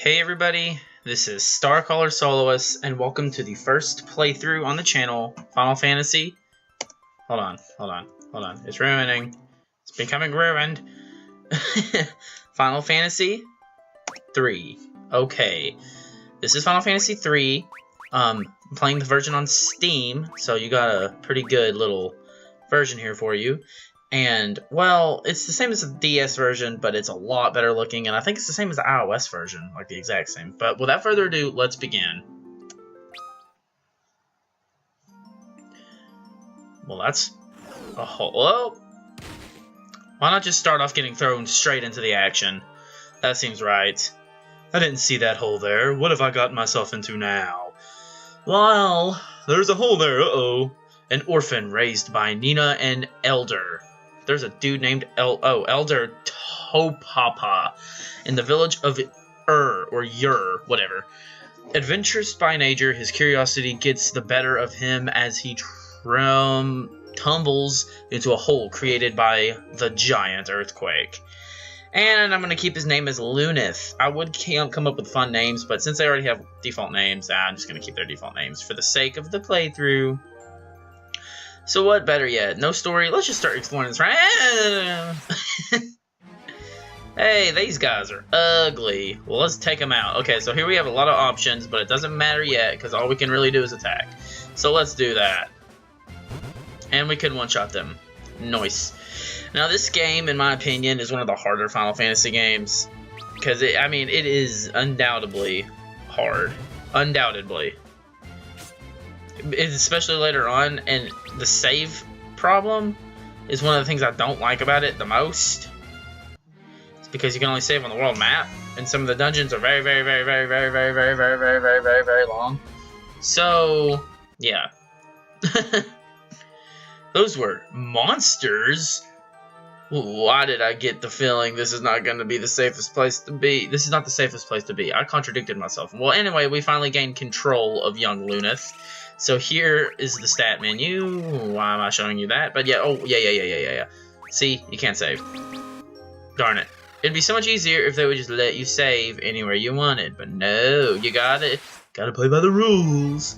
Hey everybody, this is Starcaller Soloist, and welcome to the first playthrough on the channel, Final Fantasy. Hold on. It's ruining. It's becoming ruined. Final Fantasy 3. Okay. This is Final Fantasy 3. I'm playing the version on Steam, so you got a pretty good little version here for you. And, well, it's the same as the DS version, but it's a lot better looking, and I think it's the same as the iOS version, like the exact same. But without further ado, let's begin. Well, that's a whole... Well, why not just start off getting thrown straight into the action? That seems right. I didn't see that hole there. What have I gotten myself into now? Well, there's a hole there, uh-oh. An orphan raised by Nina and Elder. There's a dude named Elder Topapa in the village of Ur, whatever. Adventurous by nature, his curiosity gets the better of him as he tumbles into a hole created by the giant earthquake. And I'm going to keep his name as Luneth. I would come up with fun names, but since they already have default names, I'm just going to keep their default names for the sake of the playthrough. So what better yet? No story. Let's just start exploring this, right? Hey, these guys are ugly. Well, let's take them out. Okay, so here we have a lot of options, but it doesn't matter yet, because all we can really do is attack. So let's do that. And we can one-shot them. Nice. Now, this game, in my opinion, is one of the harder Final Fantasy games. Because, it is undoubtedly hard. Undoubtedly. Especially later on, and the save problem is one of the things I don't like about it the most. It's because you can only save on the world map, and some of the dungeons are very long. So, yeah. Those were monsters. Why did I get the feeling this is not going to be the safest place to be? This is not the safest place to be. I contradicted myself. Well, anyway, we finally gained control of young Luneth. So here is the stat menu. Why am I showing you that? But yeah, yeah. See, you can't save. Darn it. It'd be so much easier if they would just let you save anywhere you wanted. But no, you gotta play by the rules.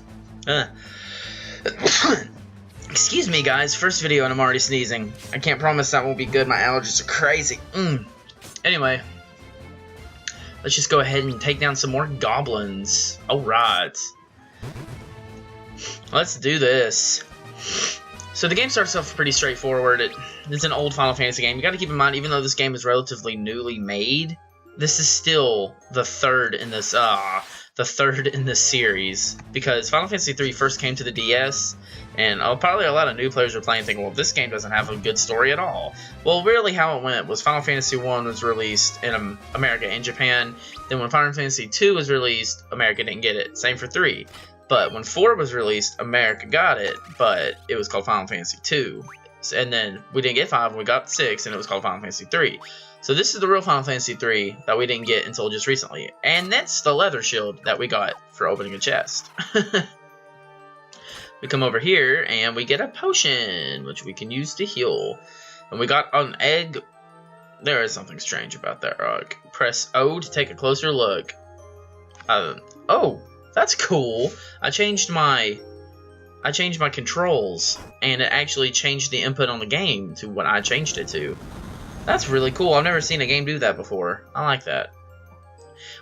Excuse me, guys. First video and I'm already sneezing. I can't promise that won't be good. My allergies are crazy. Anyway, let's just go ahead and take down some more goblins. Alright. Let's do this. So the game starts off pretty straightforward. It's an old Final Fantasy game. You got to keep in mind, even though this game is relatively newly made, this is still the third in this series, because Final Fantasy 3 first came to the DS, and probably a lot of new players were playing thinking, well, this game doesn't have a good story at all. Well, really how it went was Final Fantasy 1 was released in America and Japan. Then when Final Fantasy 2 was released, America didn't get it. Same for 3. But when 4 was released, America got it, but it was called Final Fantasy 2. And then we didn't get 5, we got 6, and it was called Final Fantasy 3. So this is the real Final Fantasy 3 that we didn't get until just recently. And that's the leather shield that we got for opening a chest. We come over here, and we get a potion, which we can use to heal. And we got an egg. There is something strange about that rock. Press O to take a closer look. Oh! That's cool. I changed my controls, and it actually changed the input on the game to what I changed it to. That's really cool. I've never seen a game do that before. I like that.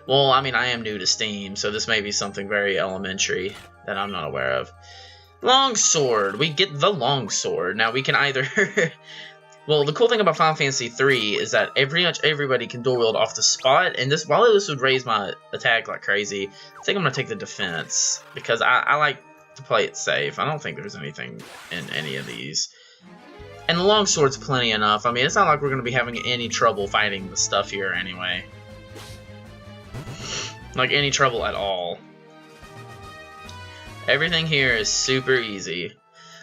Well, I am new to Steam, so this may be something very elementary that I'm not aware of. Longsword. We get the longsword. Now, we can either... Well, the cool thing about Final Fantasy 3 is that pretty much everybody can dual wield off the spot, and while this would raise my attack like crazy, I think I'm going to take the defense, because I like to play it safe. I don't think there's anything in any of these. And the longsword's plenty enough. It's not like we're going to be having any trouble fighting the stuff here anyway. Like, any trouble at all. Everything here is super easy.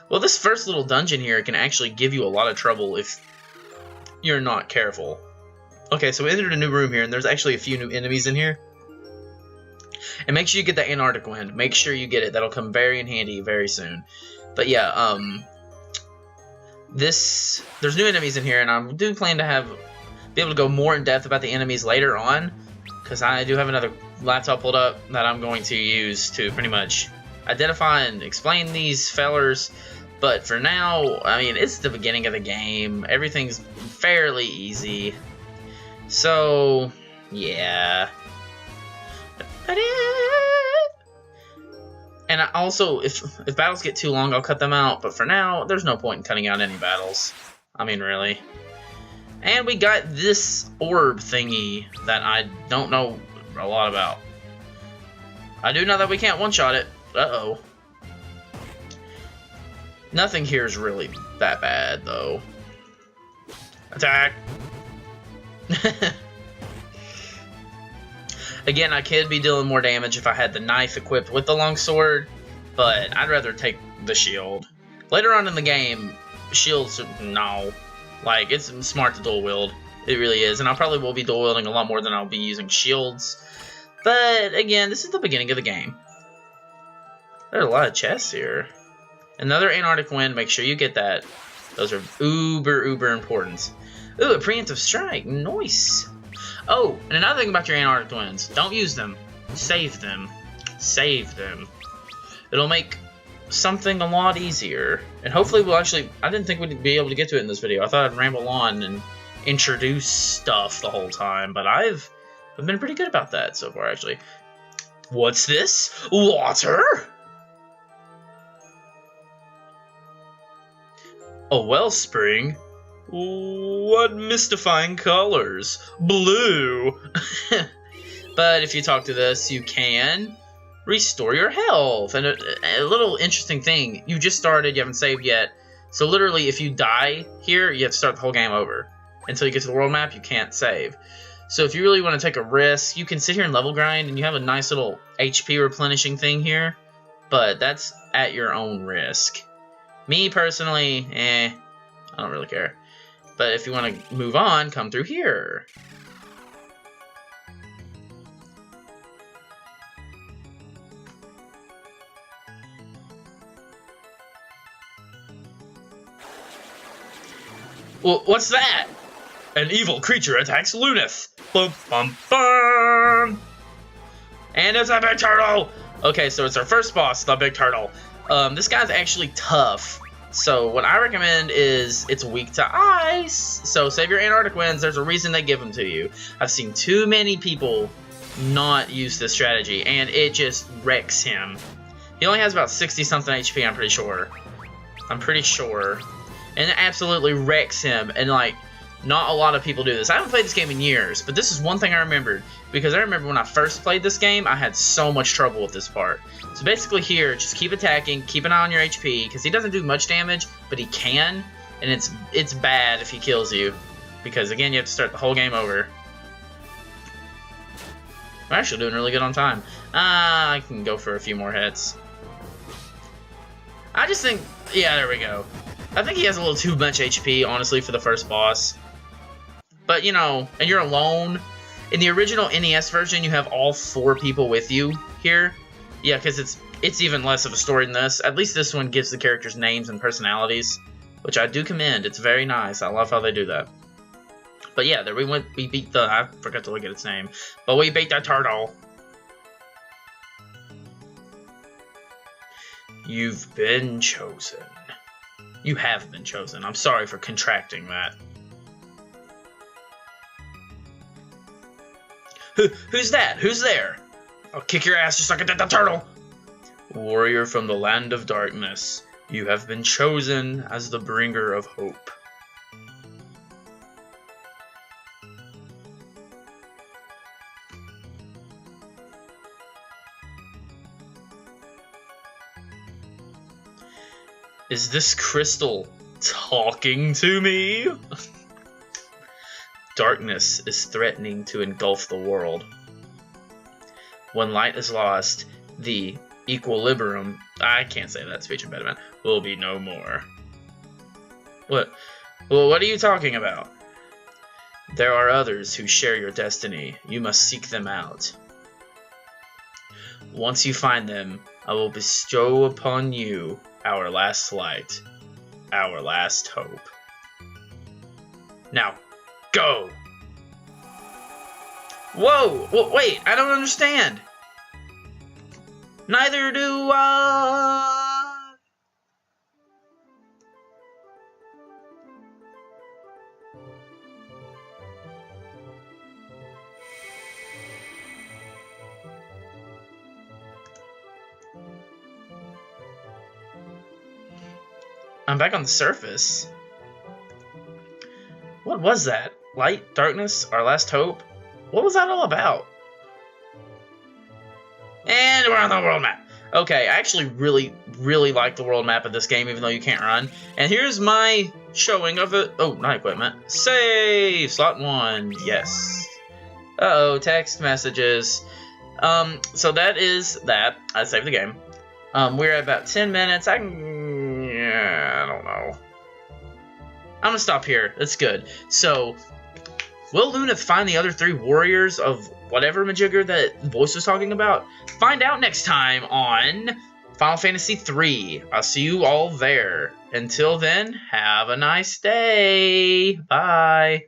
Well, this first little dungeon here can actually give you a lot of trouble if you're not careful. Okay, so we entered a new room here, and there's actually a few new enemies in here. And make sure you get the Antarctic Wind. Make sure you get it. That'll come very in handy very soon. But yeah, there's new enemies in here, and I do plan to be able to go more in depth about the enemies later on. because I do have another laptop pulled up that I'm going to use to pretty much identify and explain these fellers. But for now, I mean, it's the beginning of the game. Everything's fairly easy. So, yeah. And I also, if battles get too long, I'll cut them out. But for now, there's no point in cutting out any battles. I mean, really. And we got this orb thingy that I don't know a lot about. I do know that we can't one-shot it. Uh-oh. Nothing here is really that bad, though. Attack! Again, I could be dealing more damage if I had the knife equipped with the longsword, but I'd rather take the shield. Later on in the game, shields, no. Like, it's smart to dual wield. It really is, and I probably will be dual wielding a lot more than I'll be using shields. But, again, this is the beginning of the game. There are a lot of chests here. Another Antarctic Wind, make sure you get that. Those are uber important. Ooh, a preemptive strike, nice. Oh, and another thing about your Antarctic Winds, don't use them. Save them. Save them. It'll make something a lot easier. And hopefully we'll actually... I didn't think we'd be able to get to it in this video. I thought I'd ramble on and introduce stuff the whole time. But I've been pretty good about that so far, actually. What's this? Water? A wellspring? What mystifying colors? Blue! But if you talk to this, you can restore your health. And a little interesting thing, you just started, you haven't saved yet. So literally, if you die here, you have to start the whole game over. Until you get to the world map, you can't save. So if you really want to take a risk, you can sit here and level grind, and you have a nice little HP replenishing thing here. But that's at your own risk. Me, personally, I don't really care. But if you want to move on, come through here. Well, what's that? An evil creature attacks Luneth. Boom, bum, bum. And it's a big turtle. Okay, so it's our first boss, the big turtle. This guy's actually tough. So what I recommend is it's weak to ice. So save your Antarctic Winds. There's a reason they give them to you. I've seen too many people not use this strategy, and it just wrecks him. He only has about 60-something HP, I'm pretty sure. And it absolutely wrecks him, and like, not a lot of people do this. I haven't played this game in years, but this is one thing I remembered. Because I remember when I first played this game, I had so much trouble with this part. So basically here, just keep attacking, keep an eye on your HP, because he doesn't do much damage, but he can, and it's bad if he kills you. Because again, you have to start the whole game over. I'm actually doing really good on time. I can go for a few more hits. I just think, yeah, there we go. I think he has a little too much HP, honestly, for the first boss. But, you know, and you're alone. In the original NES version, you have all 4 people with you here. Yeah, because it's even less of a story than this. At least this one gives the characters names and personalities, which I do commend. It's very nice. I love how they do that. But yeah, there we went. We beat the... I forgot to look at its name. But we beat the turtle. You've been chosen. You have been chosen. I'm sorry for contracting that. Who's that? Who's there? I'll kick your ass just like I did the turtle. Warrior from the land of darkness, you have been chosen as the bringer of hope. Is this crystal talking to me? Darkness is threatening to engulf the world. When light is lost, the equilibrium, I can't say that, speech impediment, will be no more. What? Well, what are you talking about? There are others who share your destiny. You must seek them out. Once you find them, I will bestow upon you our last light, our last hope. Now, go! Whoa! Wait, I don't understand. Neither do I. I'm back on the surface. What was that? Light, darkness, our last hope? What was that all about? And we're on the world map. Okay, I actually really like the world map of this game, even though you can't run. And here's my showing of it. Oh, not equipment. Save! Slot 1. Yes. Uh-oh, text messages. So that is that. I saved the game. We're at about 10 minutes. I don't know. I'm gonna stop here. That's good. So, will Luneth find the other 3 warriors of whatever majigger that Voice was talking about? Find out next time on Final Fantasy III. I'll see you all there. Until then, have a nice day. Bye.